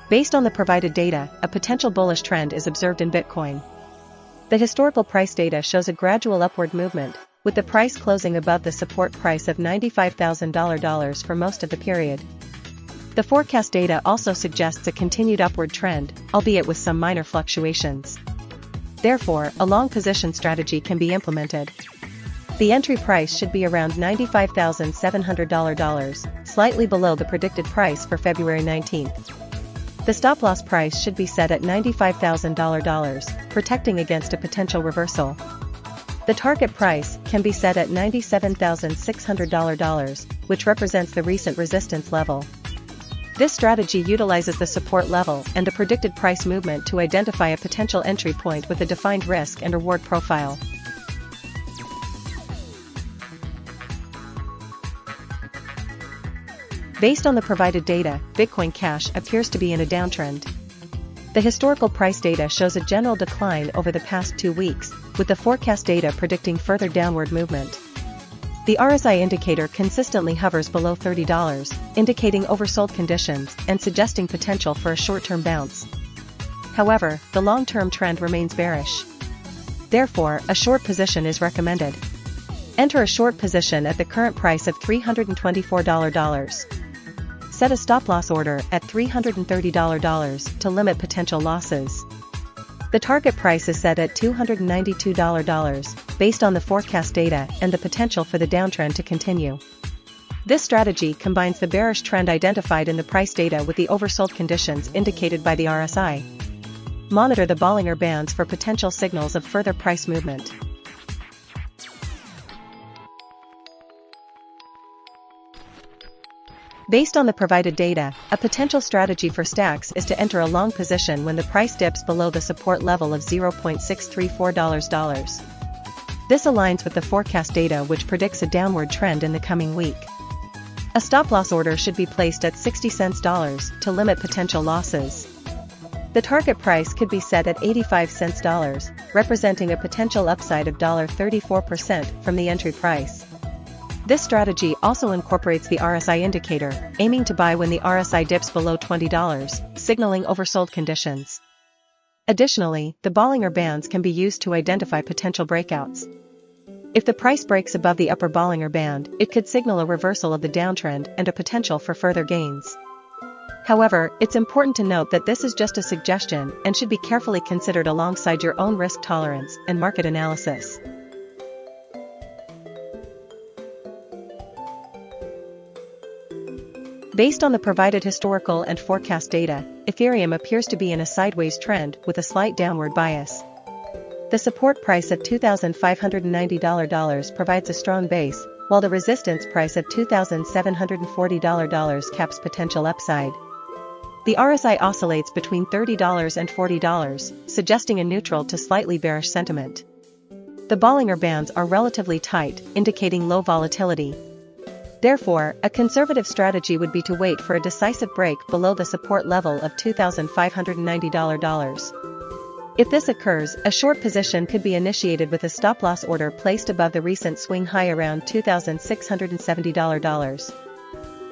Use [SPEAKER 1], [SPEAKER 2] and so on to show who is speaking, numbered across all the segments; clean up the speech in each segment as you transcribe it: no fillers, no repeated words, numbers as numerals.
[SPEAKER 1] Based on the provided data, a potential bullish trend is observed in Bitcoin. The historical price data shows a gradual upward movement, with the price closing above the support price of $95,000 for most of the period. The forecast data also suggests a continued upward trend, albeit with some minor fluctuations. Therefore, a long position strategy can be implemented. The entry price should be around $95,700, slightly below the predicted price for February 19th. The stop-loss price should be set at $95,000, protecting against a potential reversal. The target price can be set at $97,600, which represents the recent resistance level. This strategy utilizes the support level and a predicted price movement to identify a potential entry point with a defined risk and reward profile. Based on the provided data, Bitcoin Cash appears to be in a downtrend. The historical price data shows a general decline over the past 2 weeks, with the forecast data predicting further downward movement. The RSI indicator consistently hovers below $30, indicating oversold conditions and suggesting potential for a short-term bounce. However, the long-term trend remains bearish. Therefore, a short position is recommended. Enter a short position at the current price of $324. Set a stop-loss order at $330 to limit potential losses. The target price is set at $292, based on the forecast data and the potential for the downtrend to continue. This strategy combines the bearish trend identified in the price data with the oversold conditions indicated by the RSI. Monitor the Bollinger Bands for potential signals of further price movement. Based on the provided data, a potential strategy for stacks is to enter a long position when the price dips below the support level of $0.634. This aligns with the forecast data, which predicts a downward trend in the coming week. A stop-loss order should be placed at 60 cents to limit potential losses. The target price could be set at 85 cents, representing a potential upside of $34% from the entry price. This strategy also incorporates the RSI indicator, aiming to buy when the RSI dips below $20, signaling oversold conditions. Additionally, the Bollinger Bands can be used to identify potential breakouts. If the price breaks above the upper Bollinger Band, it could signal a reversal of the downtrend and a potential for further gains. However, it's important to note that this is just a suggestion and should be carefully considered alongside your own risk tolerance and market analysis. Based on the provided historical and forecast data, Ethereum appears to be in a sideways trend with a slight downward bias. The support price of $2,590 provides a strong base, while the resistance price of $2,740 caps potential upside. The RSI oscillates between $30 and $40, suggesting a neutral to slightly bearish sentiment. The Bollinger Bands are relatively tight, indicating low volatility. Therefore, a conservative strategy would be to wait for a decisive break below the support level of $2,590. If this occurs, a short position could be initiated with a stop-loss order placed above the recent swing high around $2,670.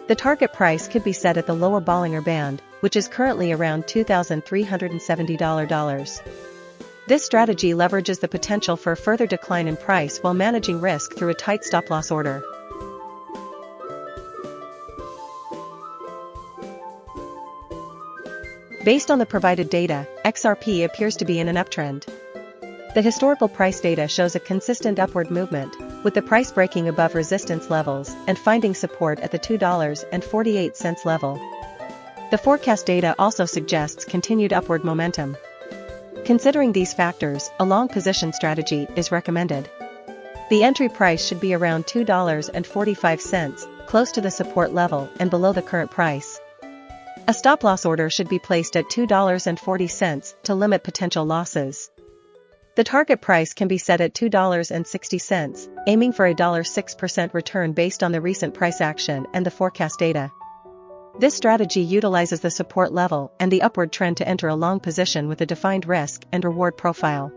[SPEAKER 1] The target price could be set at the lower Bollinger Band, which is currently around $2,370. This strategy leverages the potential for a further decline in price while managing risk through a tight stop-loss order. Based on the provided data, XRP appears to be in an uptrend. The historical price data shows a consistent upward movement, with the price breaking above resistance levels and finding support at the $2.48 level. The forecast data also suggests continued upward momentum. Considering these factors, a long position strategy is recommended. The entry price should be around $2.45, close to the support level and below the current price. A stop-loss order should be placed at $2.40 to limit potential losses. The target price can be set at $2.60, aiming for a $6% return based on the recent price action and the forecast data. This strategy utilizes the support level and the upward trend to enter a long position with a defined risk and reward profile.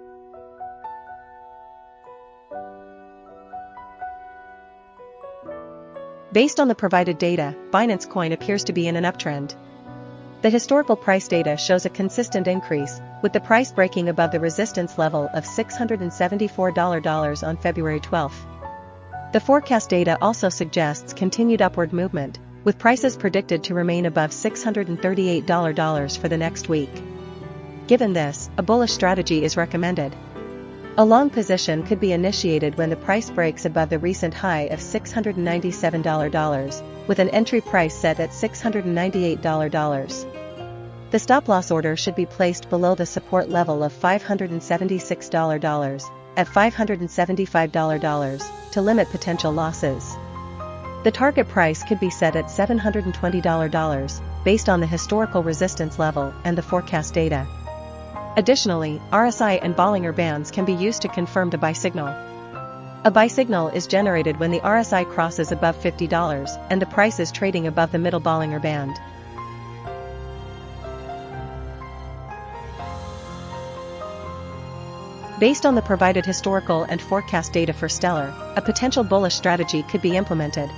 [SPEAKER 1] Based on the provided data, Binance Coin appears to be in an uptrend. The historical price data shows a consistent increase, with the price breaking above the resistance level of $674 on February 12. The forecast data also suggests continued upward movement, with prices predicted to remain above $638 for the next week. Given this, a bullish strategy is recommended. A long position could be initiated when the price breaks above the recent high of $697, with an entry price set at $698. The stop-loss order should be placed below the support level of $576 at $575 to limit potential losses. The target price could be set at $720 based on the historical resistance level and the forecast data. Additionally, RSI and Bollinger Bands can be used to confirm the buy signal. A buy signal is generated when the RSI crosses above $50 and the price is trading above the middle Bollinger Band. Based on the provided historical and forecast data for Stellar, a potential bullish strategy could be implemented.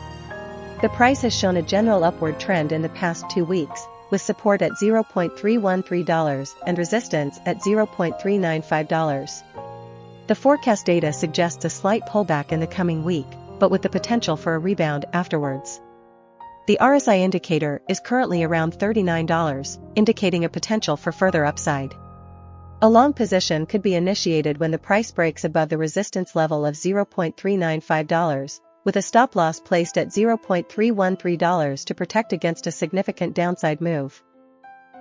[SPEAKER 1] The price has shown a general upward trend in the past 2 weeks, with support at $0.313 and resistance at $0.395. The forecast data suggests a slight pullback in the coming week, but with the potential for a rebound afterwards. The RSI indicator is currently around $39, indicating a potential for further upside. A long position could be initiated when the price breaks above the resistance level of $0.395, with a stop-loss placed at $0.313 to protect against a significant downside move.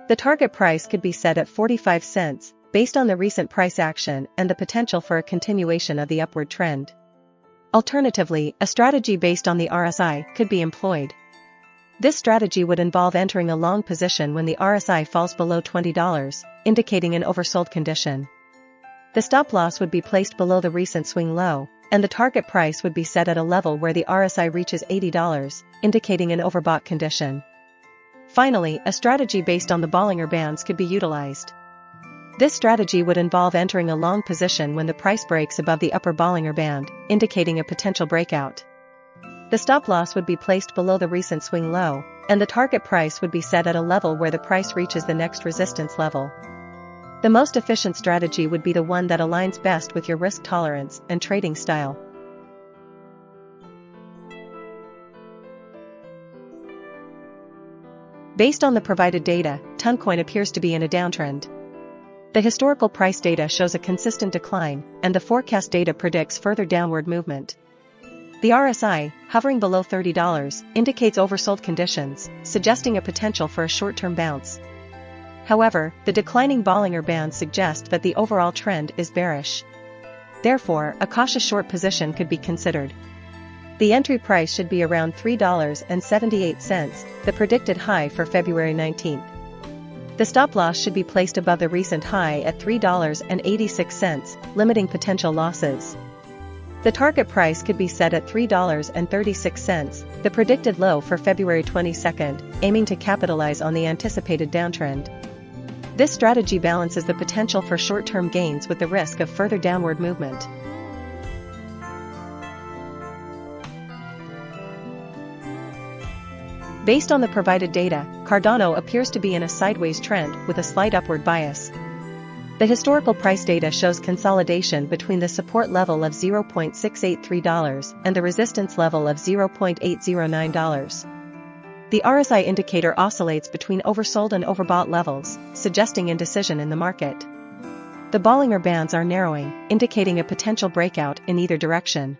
[SPEAKER 1] The target price could be set at 45 cents, based on the recent price action and the potential for a continuation of the upward trend. Alternatively, a strategy based on the RSI could be employed. This strategy would involve entering a long position when the RSI falls below $20, indicating an oversold condition. The stop-loss would be placed below the recent swing low, and the target price would be set at a level where the RSI reaches $80, indicating an overbought condition. Finally, a strategy based on the Bollinger Bands could be utilized. This strategy would involve entering a long position when the price breaks above the upper Bollinger Band, indicating a potential breakout. The stop-loss would be placed below the recent swing low, and the target price would be set at a level where the price reaches the next resistance level. The most efficient strategy would be the one that aligns best with your risk tolerance and trading style. Based on the provided data, Toncoin appears to be in a downtrend. The historical price data shows a consistent decline, and the forecast data predicts further downward movement. The RSI, hovering below $30, indicates oversold conditions, suggesting a potential for a short-term bounce. However, the declining Bollinger Band suggests that the overall trend is bearish. Therefore, a cautious short position could be considered. The entry price should be around $3.78, the predicted high for February 19. The stop-loss should be placed above the recent high at $3.86, limiting potential losses. The target price could be set at $3.36, the predicted low for February 22, aiming to capitalize on the anticipated downtrend. This strategy balances the potential for short-term gains with the risk of further downward movement. Based on the provided data, Cardano appears to be in a sideways trend with a slight upward bias. The historical price data shows consolidation between the support level of $0.683 and the resistance level of $0.809. The RSI indicator oscillates between oversold and overbought levels, suggesting indecision in the market. The Bollinger Bands are narrowing, indicating a potential breakout in either direction.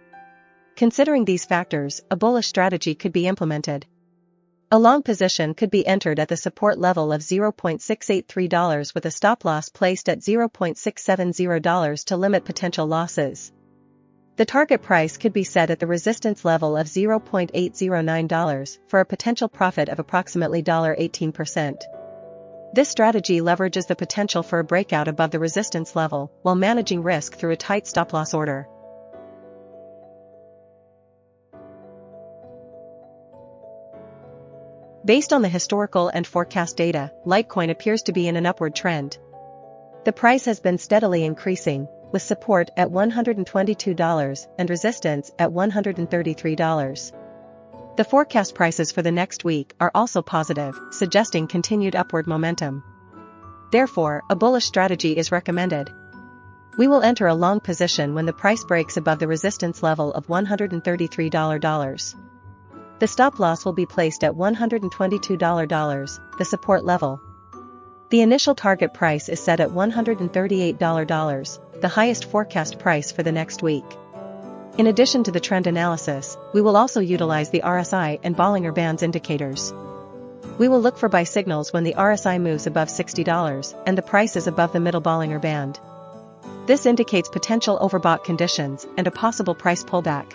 [SPEAKER 1] Considering these factors, a bullish strategy could be implemented. A long position could be entered at the support level of $0.683 with a stop-loss placed at $0.670 to limit potential losses. The target price could be set at the resistance level of $0.809 for a potential profit of approximately 18%. This strategy leverages the potential for a breakout above the resistance level while managing risk through a tight stop-loss order. Based on the historical and forecast data, Litecoin appears to be in an upward trend. The price has been steadily increasing, with support at $122 and resistance at $133. The forecast prices for the next week are also positive, suggesting continued upward momentum. Therefore, a bullish strategy is recommended. We will enter a long position when the price breaks above the resistance level of $133. The stop loss will be placed at $122, the support level. The initial target price is set at $138, the highest forecast price for the next week. In addition to the trend analysis, we will also utilize the RSI and Bollinger Bands indicators. We will look for buy signals when the RSI moves above $60 and the price is above the middle Bollinger Band. This indicates potential overbought conditions and a possible price pullback.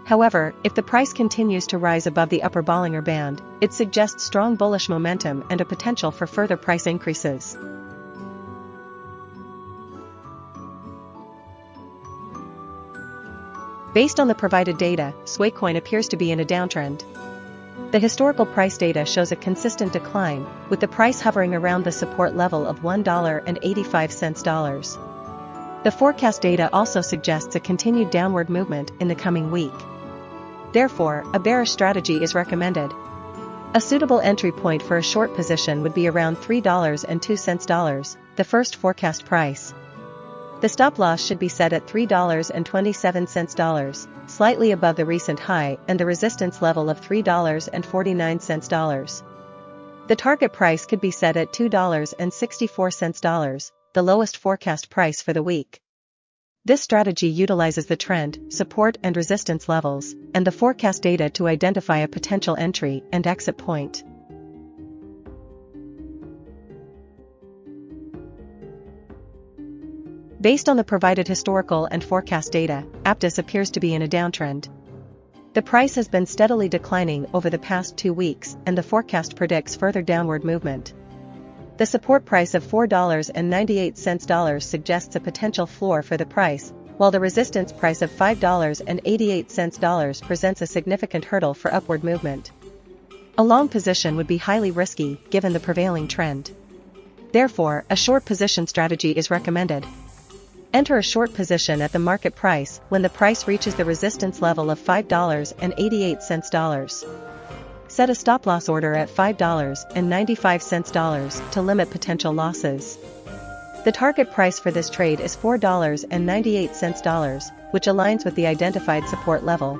[SPEAKER 1] However, if the price continues to rise above the upper Bollinger Band, it suggests strong bullish momentum and a potential for further price increases. Based on the provided data, Doge-Coin appears to be in a downtrend. The historical price data shows a consistent decline, with the price hovering around the support level of $1.85. The forecast data also suggests a continued downward movement in the coming week. Therefore, a bearish strategy is recommended. A suitable entry point for a short position would be around $3.02, the first forecast price. The stop loss should be set at $3.27, slightly above the recent high and the resistance level of $3.49. The target price could be set at $2.64, the lowest forecast price for the week. This strategy utilizes the trend, support and resistance levels, and the forecast data to identify a potential entry and exit point. Based on the provided historical and forecast data, Aptos appears to be in a downtrend. The price has been steadily declining over the past 2 weeks and the forecast predicts further downward movement. The support price of $4.98 suggests a potential floor for the price, while the resistance price of $5.88 presents a significant hurdle for upward movement. A long position would be highly risky given the prevailing trend. Therefore, a short position strategy is recommended. Enter a short position at the market price when the price reaches the resistance level of $5.88. Set a stop loss order at $5.95 to limit potential losses. The target price for this trade is $4.98, which aligns with the identified support level.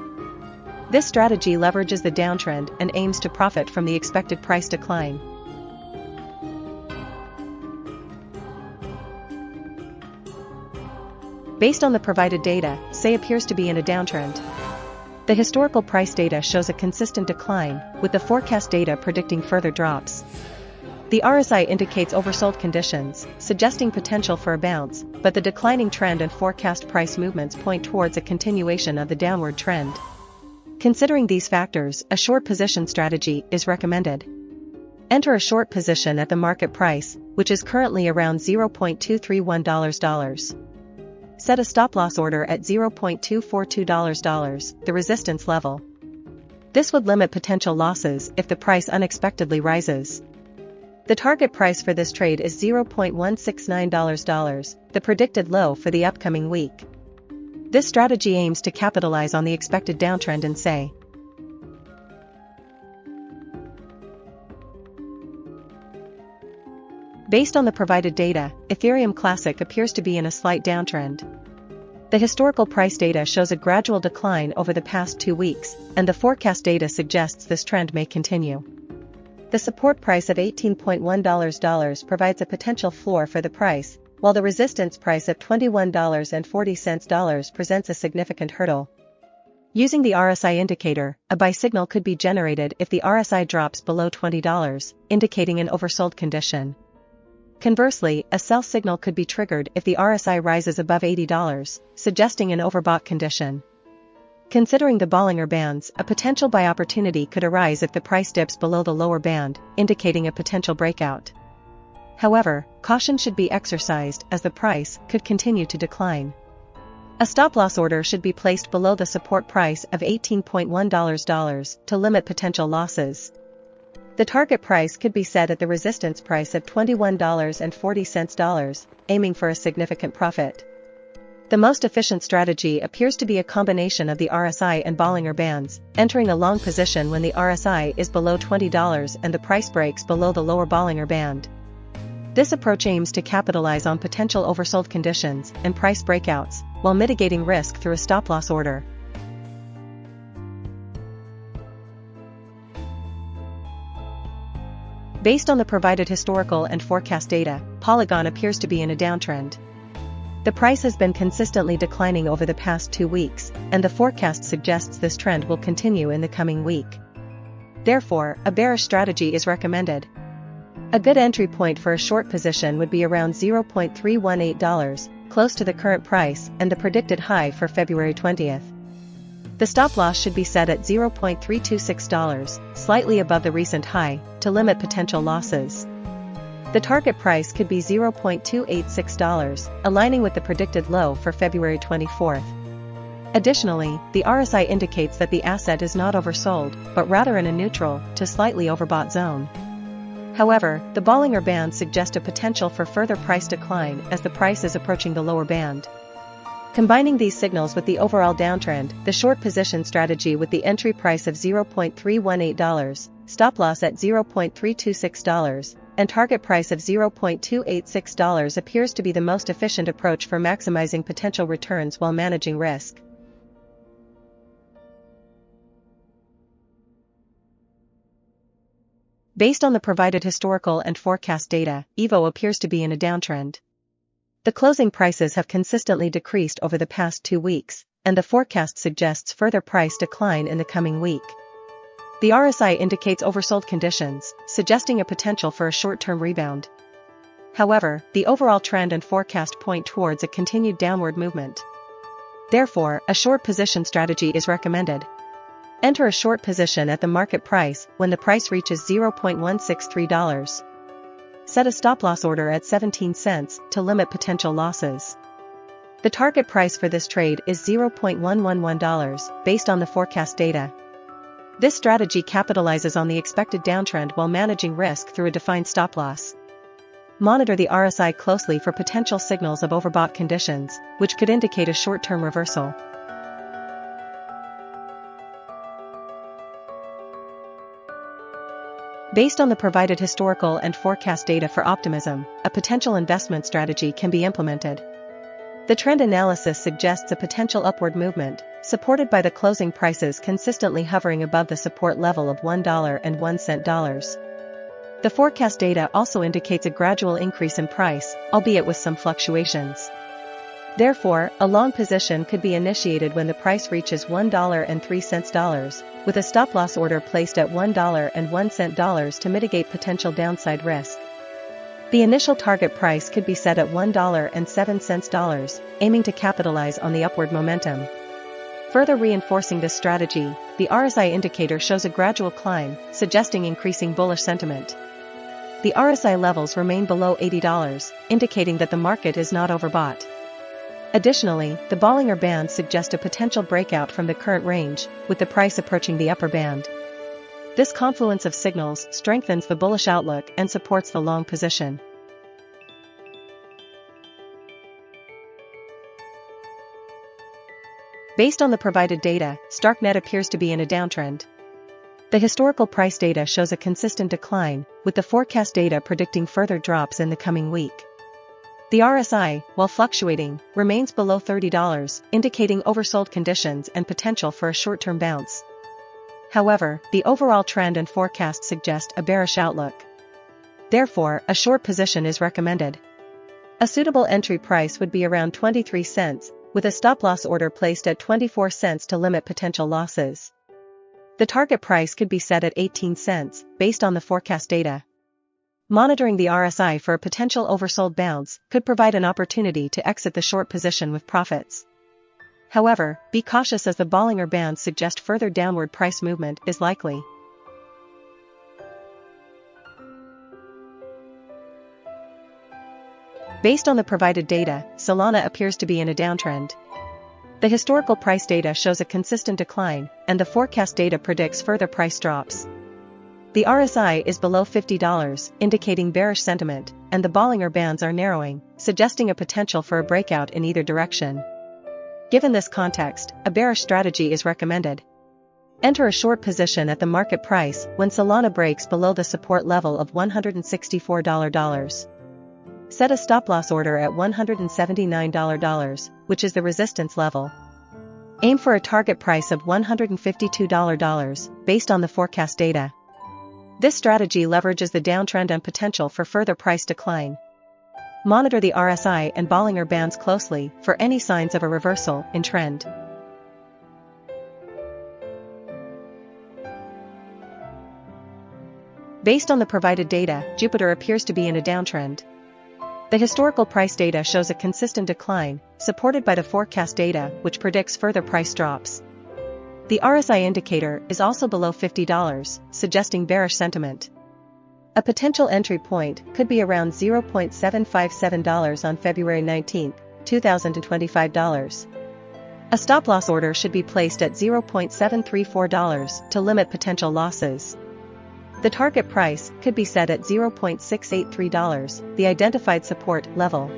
[SPEAKER 1] This strategy leverages the downtrend and aims to profit from the expected price decline. Based on the provided data, SE appears to be in a downtrend. The historical price data shows a consistent decline, with the forecast data predicting further drops. The RSI indicates oversold conditions, suggesting potential for a bounce, but the declining trend and forecast price movements point towards a continuation of the downward trend. Considering these factors, a short position strategy is recommended. Enter a short position at the market price, which is currently around $0.231. Set a stop loss order at $0.242, the resistance level. This would limit potential losses if the price unexpectedly rises. The target price for this trade is $0.169, the predicted low for the upcoming week. This strategy aims to capitalize on the expected downtrend in SE. Based on the provided data, Ethereum Classic appears to be in a slight downtrend. The historical price data shows a gradual decline over the past 2 weeks, and the forecast data suggests this trend may continue. The support price of $18.1 provides a potential floor for the price, while the resistance price of $21.40 presents a significant hurdle. Using the RSI indicator, a buy signal could be generated if the RSI drops below $20, indicating an oversold condition. Conversely, a sell signal could be triggered if the RSI rises above $80, suggesting an overbought condition. Considering the Bollinger Bands, a potential buy opportunity could arise if the price dips below the lower band, indicating a potential breakout. However, caution should be exercised as the price could continue to decline. A stop loss order should be placed below the support price of $18.1 to limit potential losses. The target price could be set at the resistance price of $21.40, aiming for a significant profit. The most efficient strategy appears to be a combination of the RSI and Bollinger Bands, entering a long position when the RSI is below $20 and the price breaks below the lower Bollinger Band. This approach aims to capitalize on potential oversold conditions and price breakouts, while mitigating risk through a stop-loss order. Based on the provided historical and forecast data, Polygon appears to be in a downtrend. The price has been consistently declining over the past 2 weeks, and the forecast suggests this trend will continue in the coming week. Therefore, a bearish strategy is recommended. A good entry point for a short position would be around $0.318, close to the current price and the predicted high for February 20th. The stop loss should be set at $0.326, slightly above the recent high, to limit potential losses. The target price could be $0.286, aligning with the predicted low for February 24th. Additionally, the RSI indicates that the asset is not oversold, but rather in a neutral to slightly overbought zone. However, the Bollinger Bands suggest a potential for further price decline as the price is approaching the lower band. Combining these signals with the overall downtrend, the short position strategy with the entry price of $0.318, stop loss at $0.326, and target price of $0.286 appears to be the most efficient approach for maximizing potential returns while managing risk. Based on the provided historical and forecast data, AEVO appears to be in a downtrend. The closing prices have consistently decreased over the past 2 weeks, and the forecast suggests further price decline in the coming week. The RSI indicates oversold conditions, suggesting a potential for a short-term rebound. However, the overall trend and forecast point towards a continued downward movement. Therefore, a short position strategy is recommended. Enter a short position at the market price when the price reaches $0.163. Set a stop-loss order at 17 cents to limit potential losses. The target price for this trade is $0.111 based on the forecast data. This strategy capitalizes on the expected downtrend while managing risk through a defined stop-loss. Monitor the RSI closely for potential signals of overbought conditions, which could indicate a short-term reversal. Based on the provided historical and forecast data for optimism, a potential investment strategy can be implemented. The trend analysis suggests a potential upward movement, supported by the closing prices consistently hovering above the support level of $1.01. The forecast data also indicates a gradual increase in price, albeit with some fluctuations. Therefore, a long position could be initiated when the price reaches $1.03, with a stop-loss order placed at $1.01 to mitigate potential downside risk. The initial target price could be set at $1.07, aiming to capitalize on the upward momentum. Further reinforcing this strategy, the RSI indicator shows a gradual climb, suggesting increasing bullish sentiment. The RSI levels remain below $80, indicating that the market is not overbought. Additionally, the Bollinger Bands suggest a potential breakout from the current range, with the price approaching the upper band. This confluence of signals strengthens the bullish outlook and supports the long position. Based on the provided data, STRK appears to be in a downtrend. The historical price data shows a consistent decline, with the forecast data predicting further drops in the coming week. The RSI, while fluctuating, remains below $30, indicating oversold conditions and potential for a short-term bounce. However, the overall trend and forecast suggest a bearish outlook. Therefore, a short position is recommended. A suitable entry price would be around 23 cents, with a stop-loss order placed at 24 cents to limit potential losses. The target price could be set at 18 cents, based on the forecast data. Monitoring the RSI for a potential oversold bounce could provide an opportunity to exit the short position with profits. However, be cautious as the Bollinger Bands suggest further downward price movement is likely. Based on the provided data, Solana appears to be in a downtrend. The historical price data shows a consistent decline, and the forecast data predicts further price drops. The RSI is below $50, indicating bearish sentiment, and the Bollinger Bands are narrowing, suggesting a potential for a breakout in either direction. Given this context, a bearish strategy is recommended. Enter a short position at the market price when Solana breaks below the support level of $164. Set a stop-loss order at $179, which is the resistance level. Aim for a target price of $152 based on the forecast data. This strategy leverages the downtrend and potential for further price decline. Monitor the RSI and Bollinger Bands closely for any signs of a reversal in trend. Based on the provided data, Jupiter appears to be in a downtrend. The historical price data shows a consistent decline, supported by the forecast data, which predicts further price drops. The RSI indicator is also below $50, suggesting bearish sentiment. A potential entry point could be around $0.757 on February 19, 2025. A stop-loss order should be placed at $0.734 to limit potential losses. The target price could be set at $0.683, the identified support level.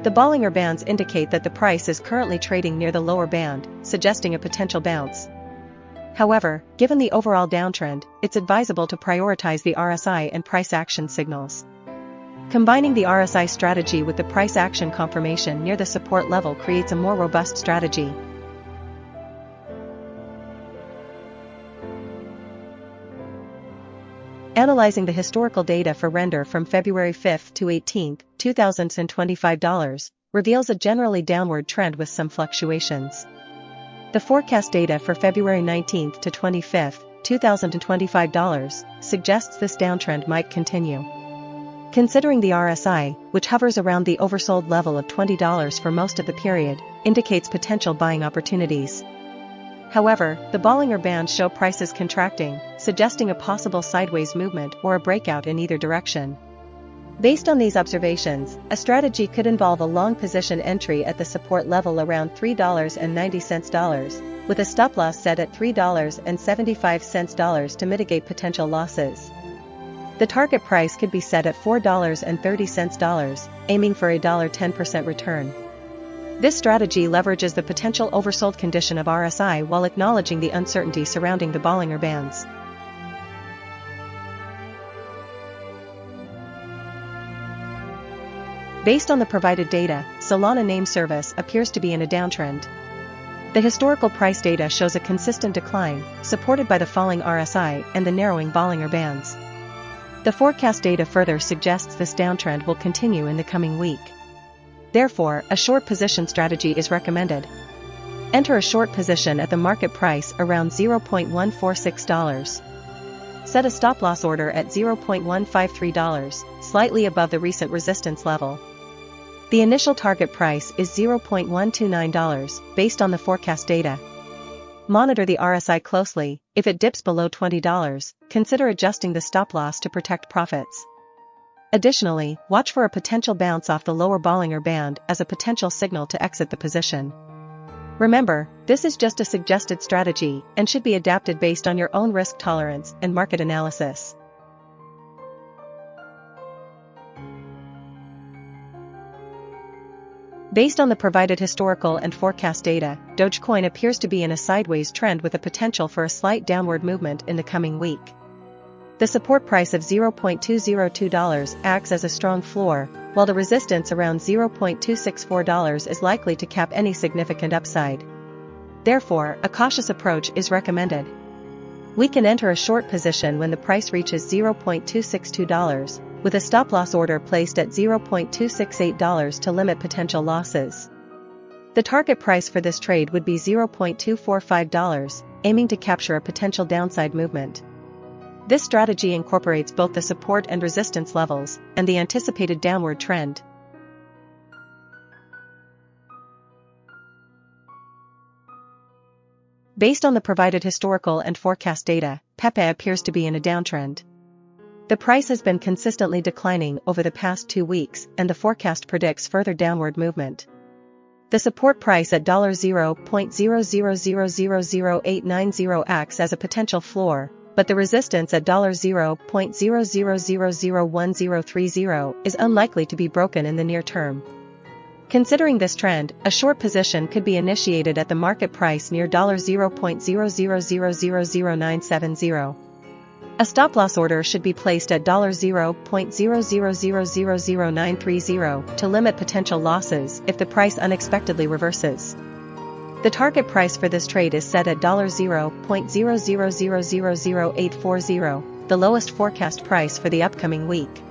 [SPEAKER 1] The Bollinger Bands indicate that the price is currently trading near the lower band, suggesting a potential bounce. However, given the overall downtrend, it's advisable to prioritize the RSI and price action signals. Combining the RSI strategy with the price action confirmation near the support level creates a more robust strategy. Analyzing the historical data for render from February 5 to 18, 2025 reveals a generally downward trend with some fluctuations. The forecast data for February 19 to 25, 2025 suggests this downtrend might continue. Considering the RSI, which hovers around the oversold level of $20 for most of the period, indicates potential buying opportunities. However, the Bollinger Bands show prices contracting, suggesting a possible sideways movement or a breakout in either direction. Based on these observations, a strategy could involve a long position entry at the support level around $3.90, with a stop-loss set at $3.75 to mitigate potential losses. The target price could be set at $4.30, aiming for a $10% return. This strategy leverages the potential oversold condition of RSI while acknowledging the uncertainty surrounding the Bollinger Bands. Based on the provided data, Solana name service appears to be in a downtrend. The historical price data shows a consistent decline, supported by the falling RSI and the narrowing Bollinger Bands. The forecast data further suggests this downtrend will continue in the coming week. Therefore, a short position strategy is recommended. Enter a short position at the market price around $0.146. Set a stop-loss order at $0.153, slightly above the recent resistance level. The initial target price is $0.129, based on the forecast data. Monitor the RSI closely. If it dips below $20, consider adjusting the stop-loss to protect profits. Additionally, watch for a potential bounce off the lower Bollinger Band as a potential signal to exit the position. Remember, this is just a suggested strategy and should be adapted based on your own risk tolerance and market analysis. Based on the provided historical and forecast data, Doge-Coin appears to be in a sideways trend with a potential for a slight downward movement in the coming week. The support price of $0.202 acts as a strong floor, while the resistance around $0.264 is likely to cap any significant upside. Therefore, a cautious approach is recommended. We can enter a short position when the price reaches $0.262, with a stop-loss order placed at $0.268 to limit potential losses. The target price for this trade would be $0.245, aiming to capture a potential downside movement. This strategy incorporates both the support and resistance levels, and the anticipated downward trend. Based on the provided historical and forecast data, PEPE appears to be in a downtrend. The price has been consistently declining over the past 2 weeks, and the forecast predicts further downward movement. The support price at $0.000000890 acts as a potential floor, but the resistance at $0.0001030 is unlikely to be broken in the near term. Considering this trend, a short position could be initiated at the market price near $0.00000970. A stop-loss order should be placed at $0.00000930 to limit potential losses if the price unexpectedly reverses. The target price for this trade is set at $0.00000840, the lowest forecast price for the upcoming week.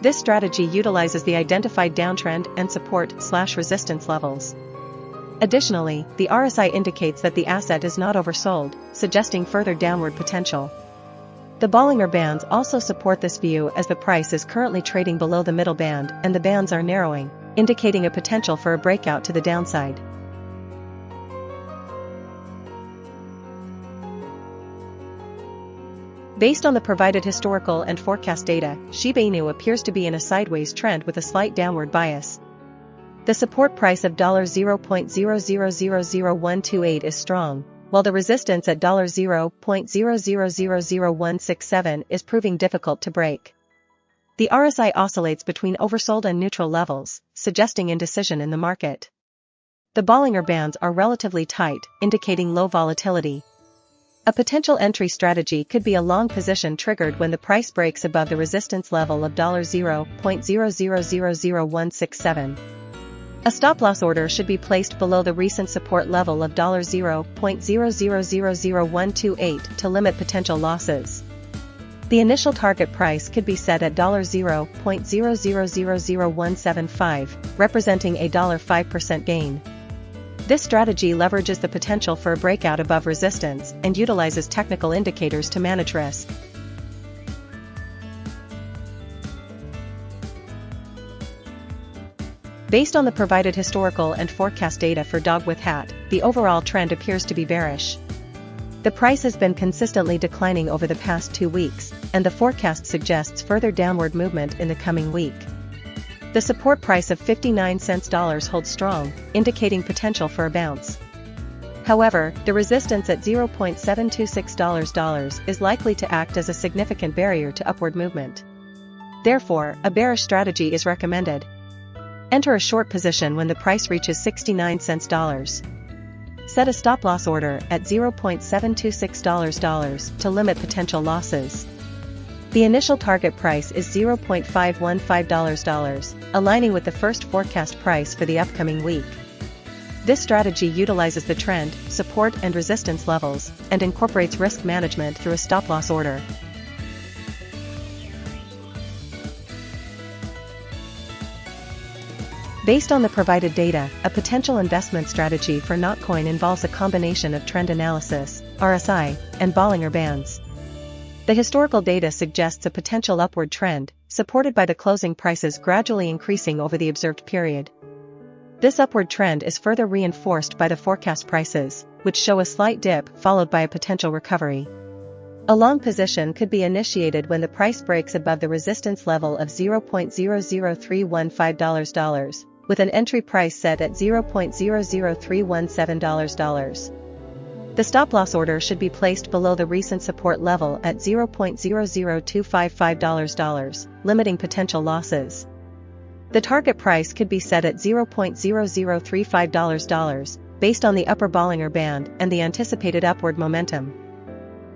[SPEAKER 1] This strategy utilizes the identified downtrend and support/resistance levels. Additionally, the RSI indicates that the asset is not oversold, suggesting further downward potential. The Bollinger Bands also support this view as the price is currently trading below the middle band and the bands are narrowing, indicating a potential for a breakout to the downside. Based on the provided historical and forecast data, SHIB appears to be in a sideways trend with a slight downward bias. The support price of $0.00000128 is strong, while the resistance at $0.00000167 is proving difficult to break. The RSI oscillates between oversold and neutral levels, suggesting indecision in the market. The Bollinger Bands are relatively tight, indicating low volatility. A potential entry strategy could be a long position triggered when the price breaks above the resistance level of $0.00000167. A stop-loss order should be placed below the recent support level of $0.00000128 to limit potential losses. The initial target price could be set at $0.00000175, representing a 5% gain. This strategy leverages the potential for a breakout above resistance and utilizes technical indicators to manage risk. Based on the provided historical and forecast data for Dog with Hat, the overall trend appears to be bearish. The price has been consistently declining over the past 2 weeks, and the forecast suggests further downward movement in the coming week. The support price of 59 cents holds strong, indicating potential for a bounce. However, the resistance at $0.726 is likely to act as a significant barrier to upward movement. Therefore, a bearish strategy is recommended. Enter a short position when the price reaches 69 cents. Set a stop-loss order at $0.726 to limit potential losses. The initial target price is $0.515, aligning with the first forecast price for the upcoming week. This strategy utilizes the trend, support and resistance levels, and incorporates risk management through a stop-loss order. Based on the provided data, a potential investment strategy for Doge-Coin involves a combination of trend analysis, RSI, and Bollinger Bands. The historical data suggests a potential upward trend, supported by the closing prices gradually increasing over the observed period. This upward trend is further reinforced by the forecast prices, which show a slight dip followed by a potential recovery. A long position could be initiated when the price breaks above the resistance level of $0.00315, with an entry price set at $0.00317. The stop-loss order should be placed below the recent support level at $0.00255, limiting potential losses. The target price could be set at $0.0035, based on the upper Bollinger Band and the anticipated upward momentum.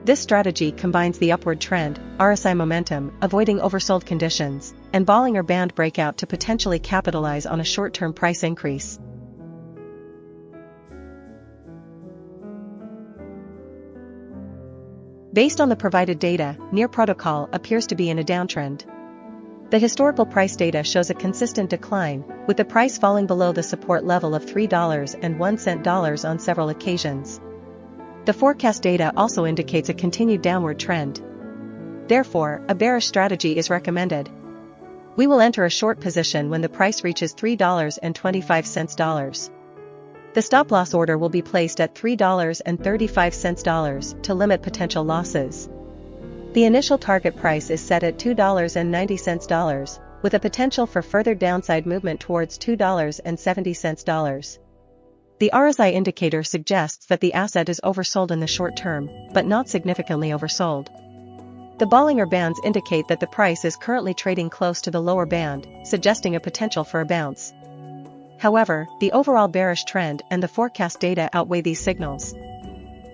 [SPEAKER 1] This strategy combines the upward trend, RSI momentum, avoiding oversold conditions, and Bollinger Band breakout to potentially capitalize on a short-term price increase. Based on the provided data, Near Protocol appears to be in a downtrend. The historical price data shows a consistent decline, with the price falling below the support level of $3.01 on several occasions. The forecast data also indicates a continued downward trend. Therefore, a bearish strategy is recommended. We will enter a short position when the price reaches $3.25. The stop-loss order will be placed at $3.35 to limit potential losses. The initial target price is set at $2.90, with a potential for further downside movement towards $2.70. The RSI indicator suggests that the asset is oversold in the short term, but not significantly oversold. The Bollinger Bands indicate that the price is currently trading close to the lower band, suggesting a potential for a bounce. However, the overall bearish trend and the forecast data outweigh these signals.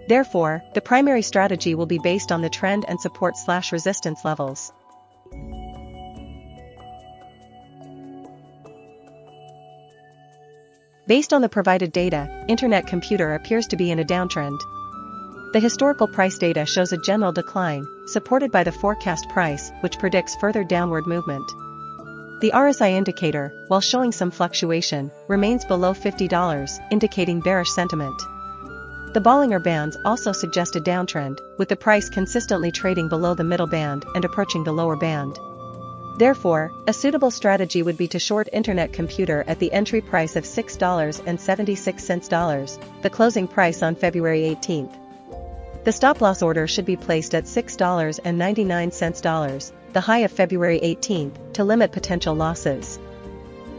[SPEAKER 1] Therefore, the primary strategy will be based on the trend and support/resistance levels. Based on the provided data, Internet Computer appears to be in a downtrend. The historical price data shows a general decline, supported by the forecast price, which predicts further downward movement. The RSI indicator, while showing some fluctuation, remains below $50, indicating bearish sentiment. The Bollinger Bands also suggest a downtrend, with the price consistently trading below the middle band and approaching the lower band. Therefore, a suitable strategy would be to short Internet Computer at the entry price of $6.76, the closing price on February 18. The stop-loss order should be placed at $6.99, the high of February 18, to limit potential losses.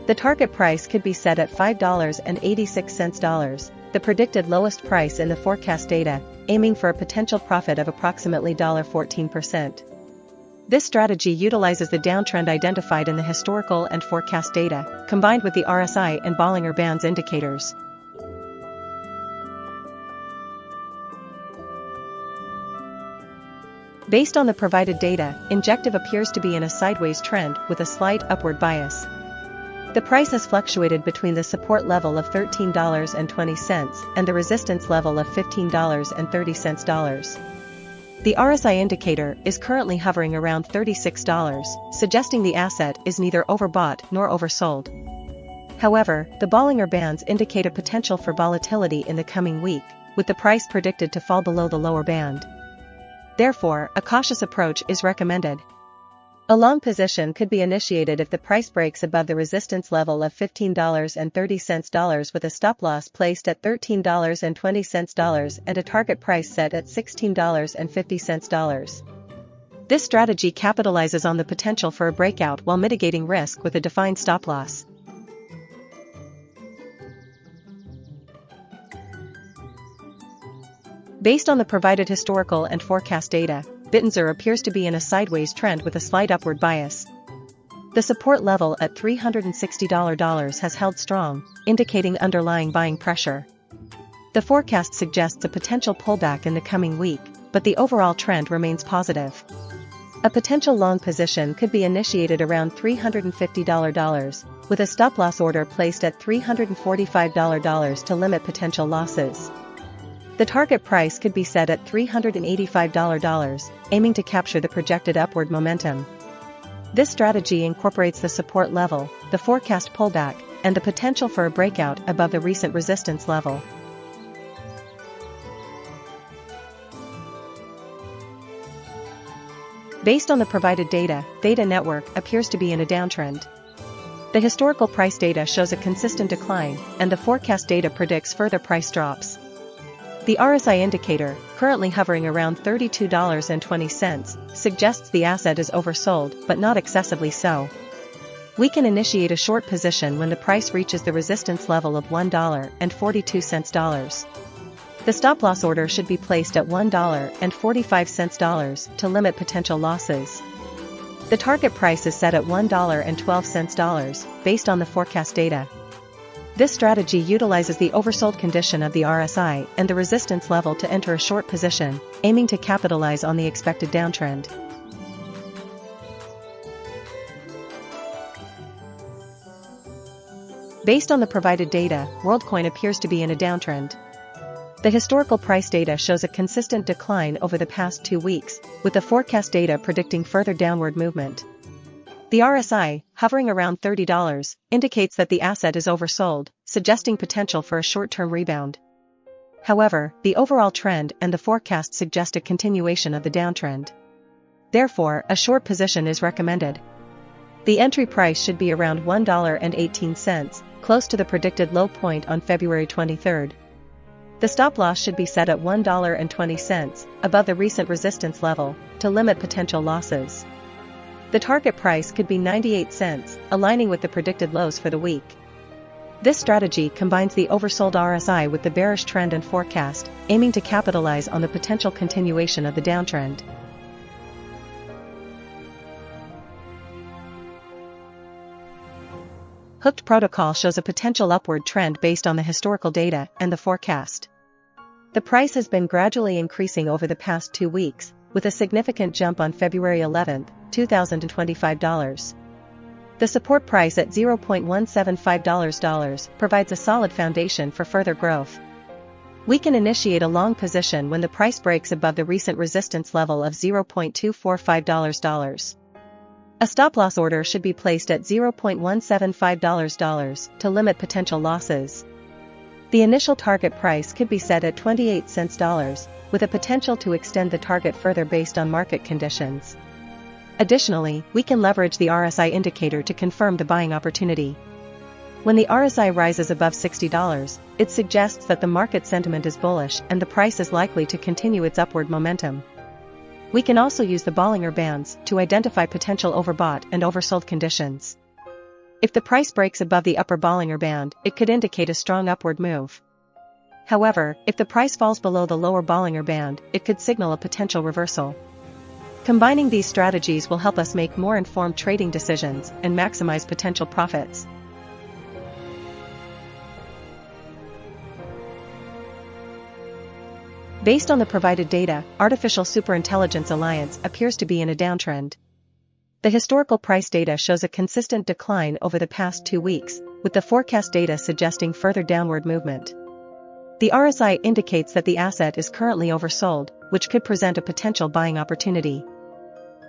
[SPEAKER 1] The target price could be set at $5.86, the predicted lowest price in the forecast data, aiming for a potential profit of approximately $14%. This strategy utilizes the downtrend identified in the historical and forecast data, combined with the RSI and Bollinger Bands indicators. Based on the provided data, Injective appears to be in a sideways trend with a slight upward bias. The price has fluctuated between the support level of $13.20 and the resistance level of $15.30. The RSI indicator is currently hovering around $36, suggesting the asset is neither overbought nor oversold. However, the Bollinger Bands indicate a potential for volatility in the coming week, with the price predicted to fall below the lower band. Therefore, a cautious approach is recommended. A long position could be initiated if the price breaks above the resistance level of $15.30 with a stop-loss placed at $13.20 and a target price set at $16.50. This strategy capitalizes on the potential for a breakout while mitigating risk with a defined stop-loss. Based on the provided historical and forecast data, BTC appears to be in a sideways trend with a slight upward bias. The support level at $360 has held strong, indicating underlying buying pressure. The forecast suggests a potential pullback in the coming week, but the overall trend remains positive. A potential long position could be initiated around $350, with a stop-loss order placed at $345 to limit potential losses. The target price could be set at $385, aiming to capture the projected upward momentum. This strategy incorporates the support level, the forecast pullback, and the potential for a breakout above the recent resistance level. Based on the provided data, THETA network appears to be in a downtrend. The historical price data shows a consistent decline, and the forecast data predicts further price drops. The RSI indicator, currently hovering around $32.20, suggests the asset is oversold but not excessively so. We can initiate a short position when the price reaches the resistance level of $1.42. The stop-loss order should be placed at $1.45 to limit potential losses. The target price is set at $1.12 based on the forecast data. This strategy utilizes the oversold condition of the RSI and the resistance level to enter a short position, aiming to capitalize on the expected downtrend. Based on the provided data, WorldCoin appears to be in a downtrend. The historical price data shows a consistent decline over the past 2 weeks, with the forecast data predicting further downward movement. The RSI, hovering around $30, indicates that the asset is oversold, suggesting potential for a short-term rebound. However, the overall trend and the forecast suggest a continuation of the downtrend. Therefore, a short position is recommended. The entry price should be around $1.18, close to the predicted low point on February 23. The stop-loss should be set at $1.20, above the recent resistance level, to limit potential losses. The target price could be 98 cents, aligning with the predicted lows for the week. This strategy combines the oversold RSI with the bearish trend and forecast, aiming to capitalize on the potential continuation of the downtrend. Hooked protocol shows a potential upward trend based on the historical data and the forecast. The price has been gradually increasing over the past 2 weeks, with a significant jump on February 11, $2,025. The support price at $0.175 provides a solid foundation for further growth. We can initiate a long position when the price breaks above the recent resistance level of $0.245. A stop-loss order should be placed at $0.175 to limit potential losses. The initial target price could be set at 28 cents, with a potential to extend the target further based on market conditions. Additionally, we can leverage the RSI indicator to confirm the buying opportunity. When the RSI rises above $60, it suggests that the market sentiment is bullish and the price is likely to continue its upward momentum. We can also use the Bollinger Bands to identify potential overbought and oversold conditions. If the price breaks above the upper Bollinger Band, it could indicate a strong upward move. However, if the price falls below the lower Bollinger Band, it could signal a potential reversal. Combining these strategies will help us make more informed trading decisions and maximize potential profits. Based on the provided data, Artificial Superintelligence Alliance appears to be in a downtrend. The historical price data shows a consistent decline over the past 2 weeks, with the forecast data suggesting further downward movement. The RSI indicates that the asset is currently oversold, which could present a potential buying opportunity.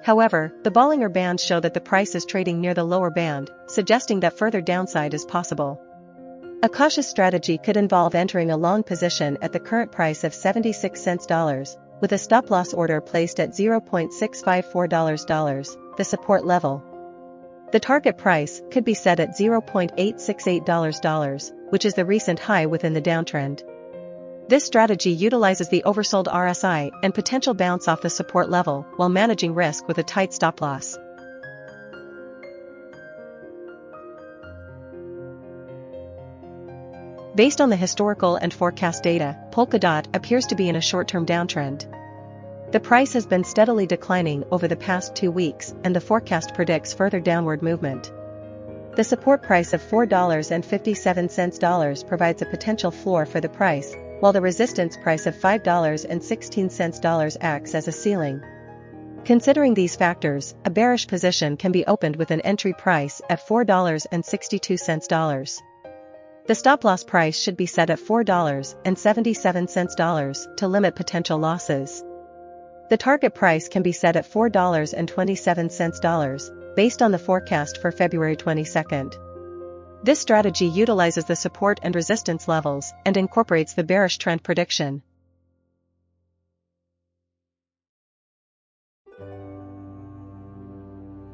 [SPEAKER 1] However, the Bollinger Bands show that the price is trading near the lower band, suggesting that further downside is possible. A cautious strategy could involve entering a long position at the current price of 76 cents, with a stop-loss order placed at $0.654, the support level. The target price could be set at $0.868, which is the recent high within the downtrend. This strategy utilizes the oversold RSI and potential bounce off the support level while managing risk with a tight stop-loss. Based on the historical and forecast data, Polkadot appears to be in a short-term downtrend. The price has been steadily declining over the past 2 weeks, and the forecast predicts further downward movement. The support price of $4.57 provides a potential floor for the price, while the resistance price of $5.16 acts as a ceiling. Considering these factors, a bearish position can be opened with an entry price at $4.62. The stop-loss price should be set at $4.77 to limit potential losses. The target price can be set at $4.27, based on the forecast for February 22. This strategy utilizes the support and resistance levels and incorporates the bearish trend prediction.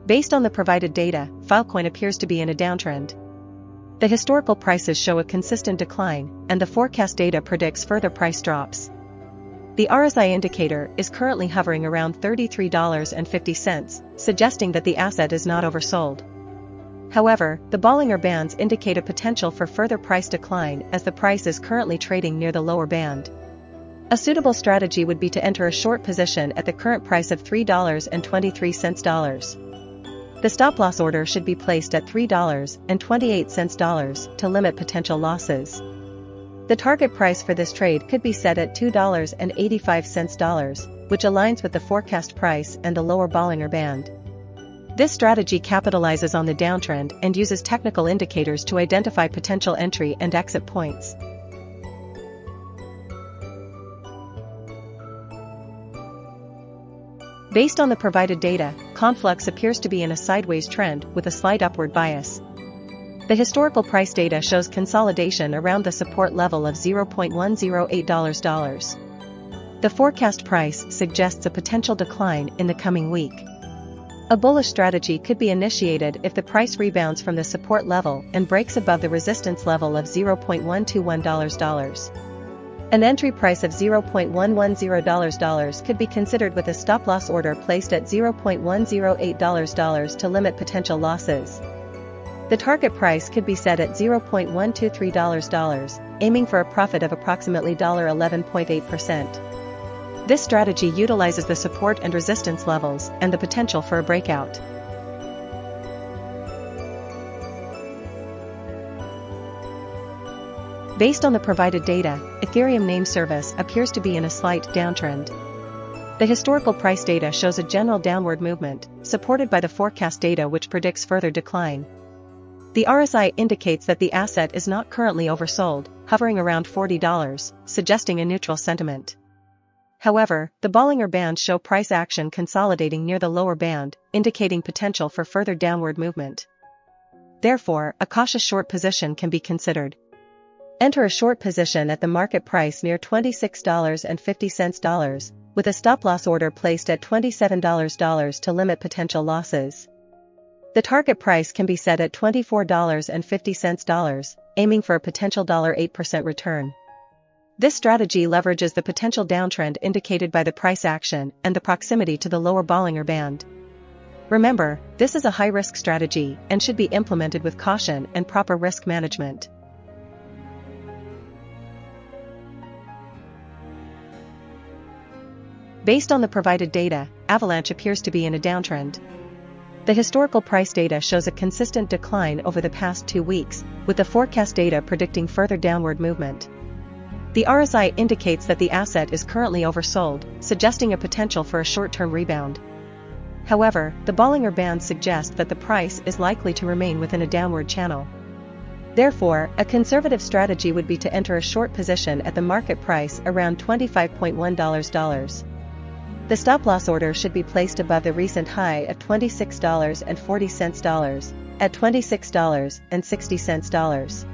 [SPEAKER 1] Based on the provided data, Filecoin appears to be in a downtrend. The historical prices show a consistent decline, and the forecast data predicts further price drops. The RSI indicator is currently hovering around $33.50, suggesting that the asset is not oversold. However, the Bollinger Bands indicate a potential for further price decline as the price is currently trading near the lower band. A suitable strategy would be to enter a short position at the current price of $3.23. The stop-loss order should be placed at $3.28 to limit potential losses. The target price for this trade could be set at $2.85, which aligns with the forecast price and the lower Bollinger Band. This strategy capitalizes on the downtrend and uses technical indicators to identify potential entry and exit points. Based on the provided data, Conflux appears to be in a sideways trend with a slight upward bias. The historical price data shows consolidation around the support level of $0.108. The forecast price suggests a potential decline in the coming week. A bullish strategy could be initiated if the price rebounds from the support level and breaks above the resistance level of $0.121. An entry price of $0.110 could be considered with a stop-loss order placed at $0.108 to limit potential losses. The target price could be set at $0.123, aiming for a profit of approximately 11.8%. This strategy utilizes the support and resistance levels and the potential for a breakout. Based on the provided data, Ethereum name service appears to be in a slight downtrend. The historical price data shows a general downward movement, supported by the forecast data which predicts further decline. The RSI indicates that the asset is not currently oversold, hovering around $40, suggesting a neutral sentiment. However, the Bollinger Bands show price action consolidating near the lower band, indicating potential for further downward movement. Therefore, a cautious short position can be considered. Enter a short position at the market price near $26.50, with a stop-loss order placed at $27 to limit potential losses. The target price can be set at $24.50, aiming for a potential 8% return. This strategy leverages the potential downtrend indicated by the price action and the proximity to the lower Bollinger Band. Remember, this is a high-risk strategy and should be implemented with caution and proper risk management. Based on the provided data, Avalanche appears to be in a downtrend. The historical price data shows a consistent decline over the past 2 weeks, with the forecast data predicting further downward movement. The RSI indicates that the asset is currently oversold, suggesting a potential for a short-term rebound. However, the Bollinger Bands suggest that the price is likely to remain within a downward channel. Therefore, a conservative strategy would be to enter a short position at the market price around $25.10. The stop-loss order should be placed above the recent high of $26.40 at $26.60.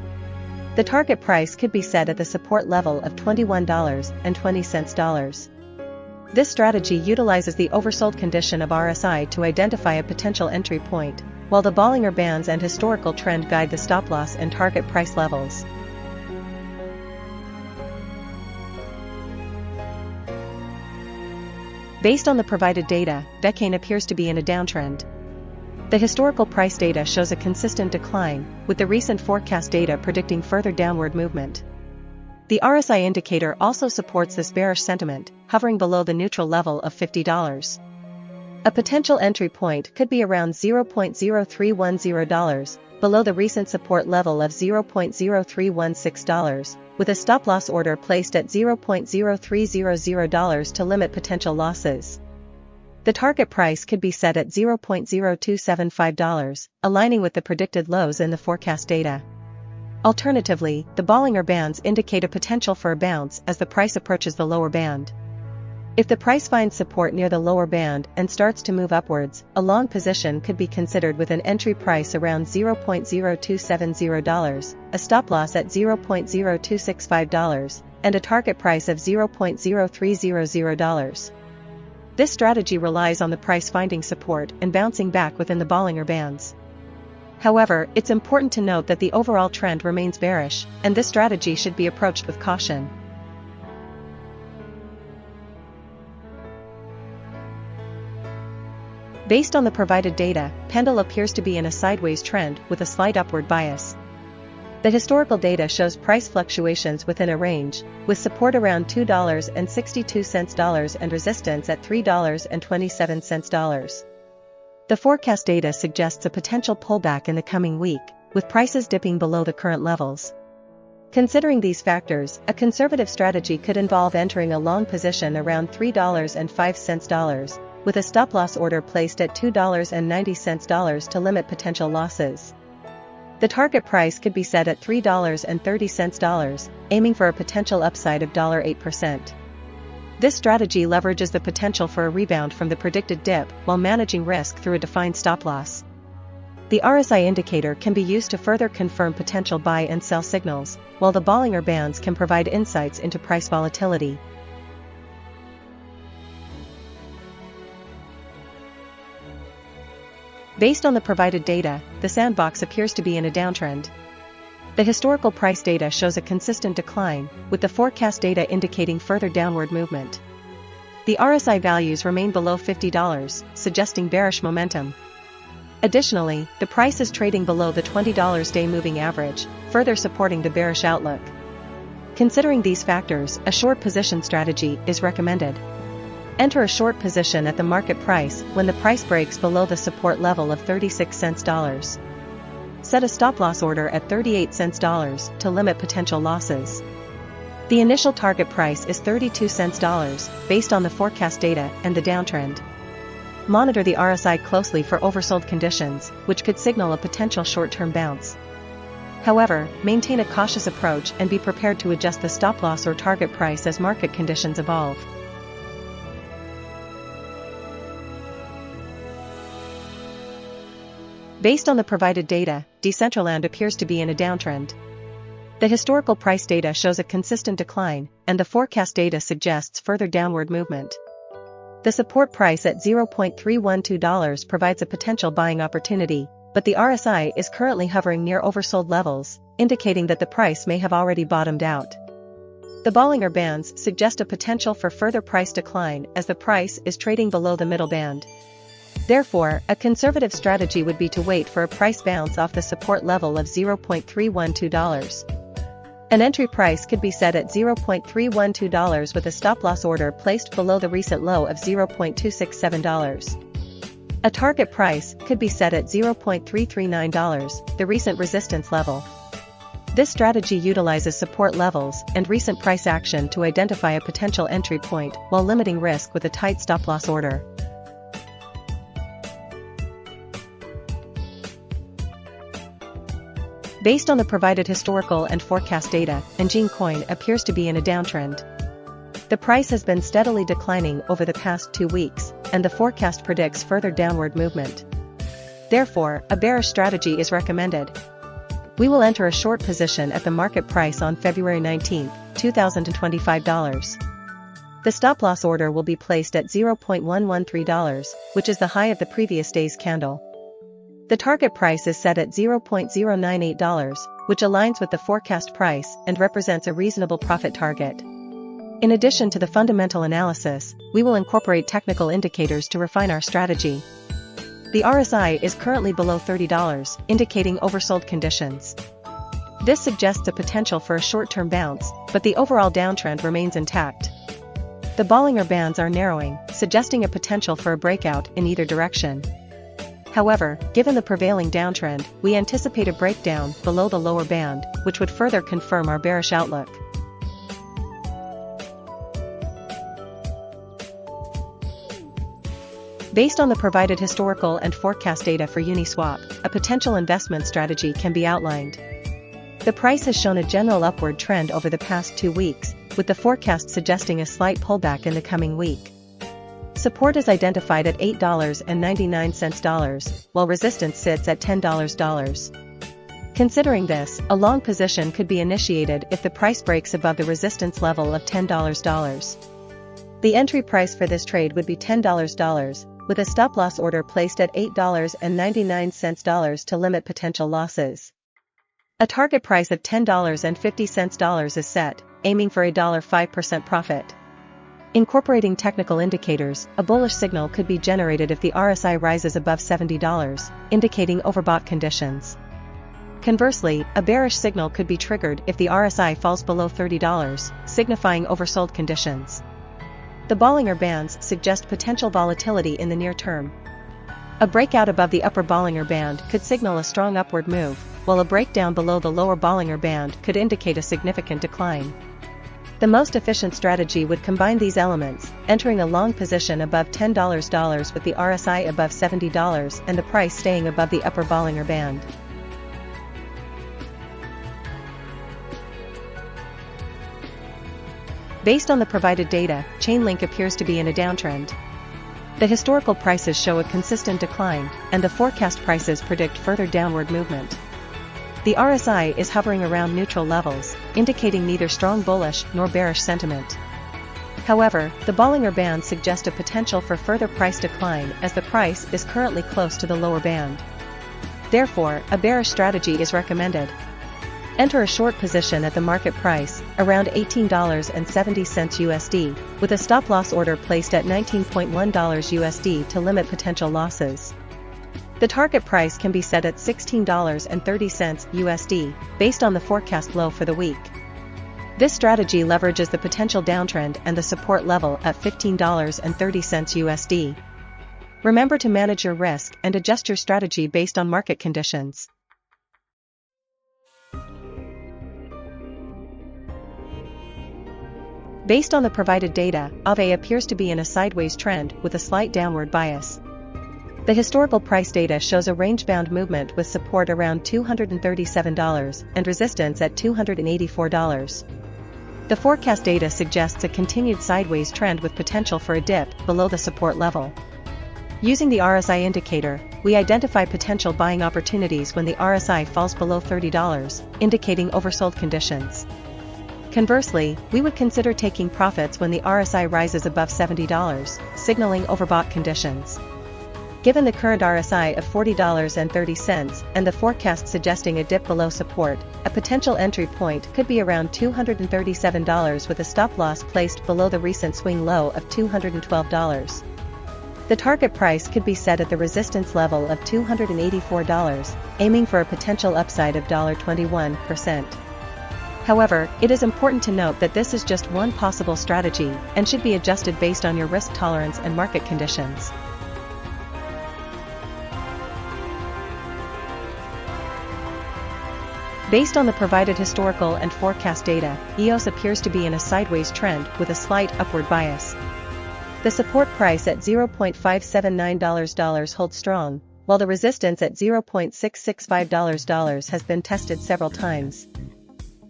[SPEAKER 1] The target price could be set at the support level of $21.20. This strategy utilizes the oversold condition of RSI to identify a potential entry point, while the Bollinger Bands and historical trend guide the stop-loss and target price levels. Based on the provided data, Doge-Coin appears to be in a downtrend. The historical price data shows a consistent decline, with the recent forecast data predicting further downward movement. The RSI indicator also supports this bearish sentiment, hovering below the neutral level of $50. A potential entry point could be around $0.0310, below the recent support level of $0.0316, with a stop-loss order placed at $0.0300 to limit potential losses. The target price could be set at $0.0275, aligning with the predicted lows in the forecast data. Alternatively, the Bollinger Bands indicate a potential for a bounce as the price approaches the lower band. If the price finds support near the lower band and starts to move upwards, a long position could be considered with an entry price around $0.0270, a stop-loss at $0.0265, and a target price of $0.0300. This strategy relies on the price finding support and bouncing back within the Bollinger Bands. However, it's important to note that the overall trend remains bearish, and this strategy should be approached with caution. Based on the provided data, PENDLE appears to be in a sideways trend with a slight upward bias. The historical data shows price fluctuations within a range, with support around $2.62 and resistance at $3.27. The forecast data suggests a potential pullback in the coming week, with prices dipping below the current levels. Considering these factors, a conservative strategy could involve entering a long position around $3.05, with a stop-loss order placed at $2.90 to limit potential losses. The target price could be set at $3.30, aiming for a potential upside of 8%. This strategy leverages the potential for a rebound from the predicted dip while managing risk through a defined stop-loss. The RSI indicator can be used to further confirm potential buy and sell signals, while the Bollinger Bands can provide insights into price volatility. Based on the provided data, the sandbox appears to be in a downtrend. The historical price data shows a consistent decline, with the forecast data indicating further downward movement. The RSI values remain below $50, suggesting bearish momentum. Additionally, the price is trading below the $20 day moving average, further supporting the bearish outlook. Considering these factors, a short position strategy is recommended. Enter a short position at the market price when the price breaks below the support level of $0.36. set a stop-loss order at 38 cents dollars to limit potential losses. The initial target price is 32 cents dollars, based on the forecast data and the downtrend. Monitor the RSI closely for oversold conditions, which could signal a potential short-term bounce. However, maintain a cautious approach and be prepared to adjust the stop-loss or target price as market conditions evolve. Based on the provided data, Decentraland appears to be in a downtrend. The historical price data shows a consistent decline, and the forecast data suggests further downward movement. The support price at $0.312 provides a potential buying opportunity, but the RSI is currently hovering near oversold levels, indicating that the price may have already bottomed out. The Bollinger Bands suggest a potential for further price decline as the price is trading below the middle band. Therefore, a conservative strategy would be to wait for a price bounce off the support level of $0.312. An entry price could be set at $0.312 with a stop-loss order placed below the recent low of $0.267. A target price could be set at $0.339, the recent resistance level. This strategy utilizes support levels and recent price action to identify a potential entry point while limiting risk with a tight stop-loss order. Based on the provided historical and forecast data, ENG coin appears to be in a downtrend. The price has been steadily declining over the past 2 weeks, and the forecast predicts further downward movement. Therefore, a bearish strategy is recommended. We will enter a short position at the market price on February 19, $2,025. The stop-loss order will be placed at $0.113, which is the high of the previous day's candle. The target price is set at $0.098, which aligns with the forecast price and represents a reasonable profit target. In addition to the fundamental analysis, we will incorporate technical indicators to refine our strategy. The RSI is currently below $30, indicating oversold conditions. This suggests a potential for a short-term bounce, but the overall downtrend remains intact. The Bollinger Bands are narrowing, suggesting a potential for a breakout in either direction. However, given the prevailing downtrend, we anticipate a breakdown below the lower band, which would further confirm our bearish outlook. Based on the provided historical and forecast data for Uniswap, a potential investment strategy can be outlined. The price has shown a general upward trend over the past 2 weeks, with the forecast suggesting a slight pullback in the coming week. Support is identified at $8.99, while resistance sits at $10. Considering this, a long position could be initiated if the price breaks above the resistance level of $10. The entry price for this trade would be $10, with a stop-loss order placed at $8.99 to limit potential losses. A target price of $10.50 is set, aiming for a $5% profit. Incorporating technical indicators, a bullish signal could be generated if the RSI rises above $70, indicating overbought conditions. Conversely, a bearish signal could be triggered if the RSI falls below $30, signifying oversold conditions. The Bollinger Bands suggest potential volatility in the near term. A breakout above the upper Bollinger Band could signal a strong upward move, while a breakdown below the lower Bollinger Band could indicate a significant decline. The most efficient strategy would combine these elements, entering a long position above $10 with the RSI above $70 and the price staying above the upper Bollinger Band. Based on the provided data, Chainlink appears to be in a downtrend. The historical prices show a consistent decline, and the forecast prices predict further downward movement. The RSI is hovering around neutral levels, indicating neither strong bullish nor bearish sentiment. However, the Bollinger Bands suggest a potential for further price decline as the price is currently close to the lower band. Therefore, a bearish strategy is recommended. Enter a short position at the market price, around $18.70 USD, with a stop-loss order placed at $19.1 USD to limit potential losses. The target price can be set at $16.30 USD, based on the forecast low for the week. This strategy leverages the potential downtrend and the support level at $15.30 USD. Remember to manage your risk and adjust your strategy based on market conditions. Based on the provided data, Aave appears to be in a sideways trend with a slight downward bias. The historical price data shows a range-bound movement with support around $237 and resistance at $284. The forecast data suggests a continued sideways trend with potential for a dip below the support level. Using the RSI indicator, we identify potential buying opportunities when the RSI falls below $30, indicating oversold conditions. Conversely, we would consider taking profits when the RSI rises above $70, signaling overbought conditions. Given the current RSI of $40.30 and the forecast suggesting a dip below support, a potential entry point could be around $237 with a stop loss placed below the recent swing low of $212. The target price could be set at the resistance level of $284, aiming for a potential upside of 21%. However, it is important to note that this is just one possible strategy and should be adjusted based on your risk tolerance and market conditions. Based on the provided historical and forecast data, EOS appears to be in a sideways trend with a slight upward bias. The support price at $0.579 holds strong, while the resistance at $0.665 has been tested several times.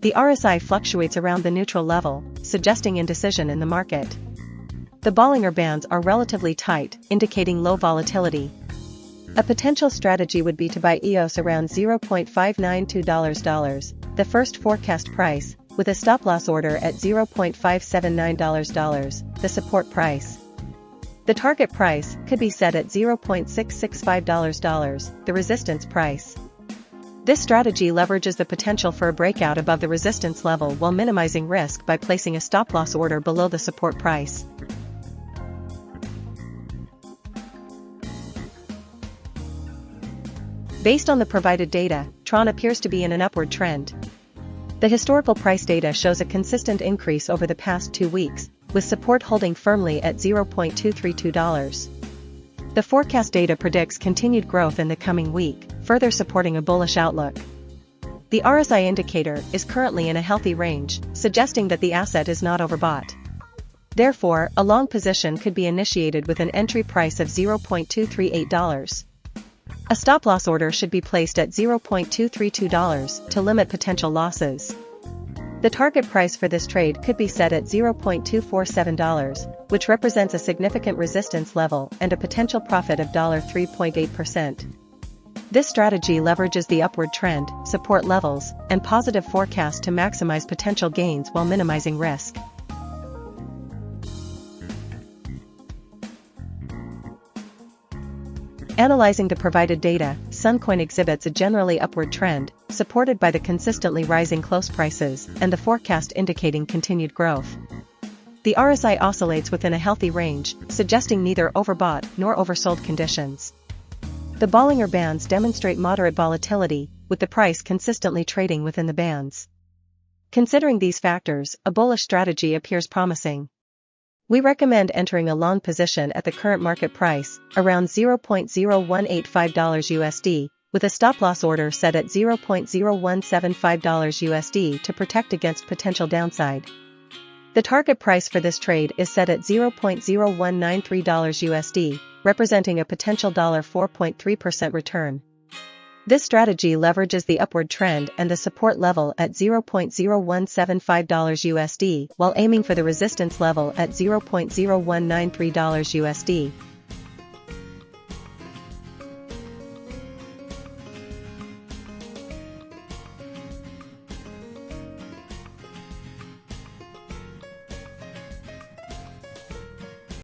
[SPEAKER 1] The RSI fluctuates around the neutral level, suggesting indecision in the market. The Bollinger Bands are relatively tight, indicating low volatility. A potential strategy would be to buy EOS around $0.592, the first forecast price, with a stop-loss order at $0.579, the support price. The target price could be set at $0.665, the resistance price. This strategy leverages the potential for a breakout above the resistance level while minimizing risk by placing a stop-loss order below the support price. Based on the provided data, Tron appears to be in an upward trend. The historical price data shows a consistent increase over the past 2 weeks, with support holding firmly at $0.232. The forecast data predicts continued growth in the coming week, further supporting a bullish outlook. The RSI indicator is currently in a healthy range, suggesting that the asset is not overbought. Therefore, a long position could be initiated with an entry price of $0.238. A stop-loss order should be placed at $0.232 to limit potential losses. The target price for this trade could be set at $0.247, which represents a significant resistance level and a potential profit of 3.8%. This strategy leverages the upward trend, support levels, and positive forecast to maximize potential gains while minimizing risk. Analyzing the provided data, Suncoin exhibits a generally upward trend, supported by the consistently rising close prices and the forecast indicating continued growth. The RSI oscillates within a healthy range, suggesting neither overbought nor oversold conditions. The Bollinger Bands demonstrate moderate volatility, with the price consistently trading within the bands. Considering these factors, a bullish strategy appears promising. We recommend entering a long position at the current market price, around $0.0185 USD, with a stop-loss order set at $0.0175 USD to protect against potential downside. The target price for this trade is set at $0.0193 USD, representing a potential 4.3% return. This strategy leverages the upward trend and the support level at $0.0175 USD while aiming for the resistance level at $0.0193 USD.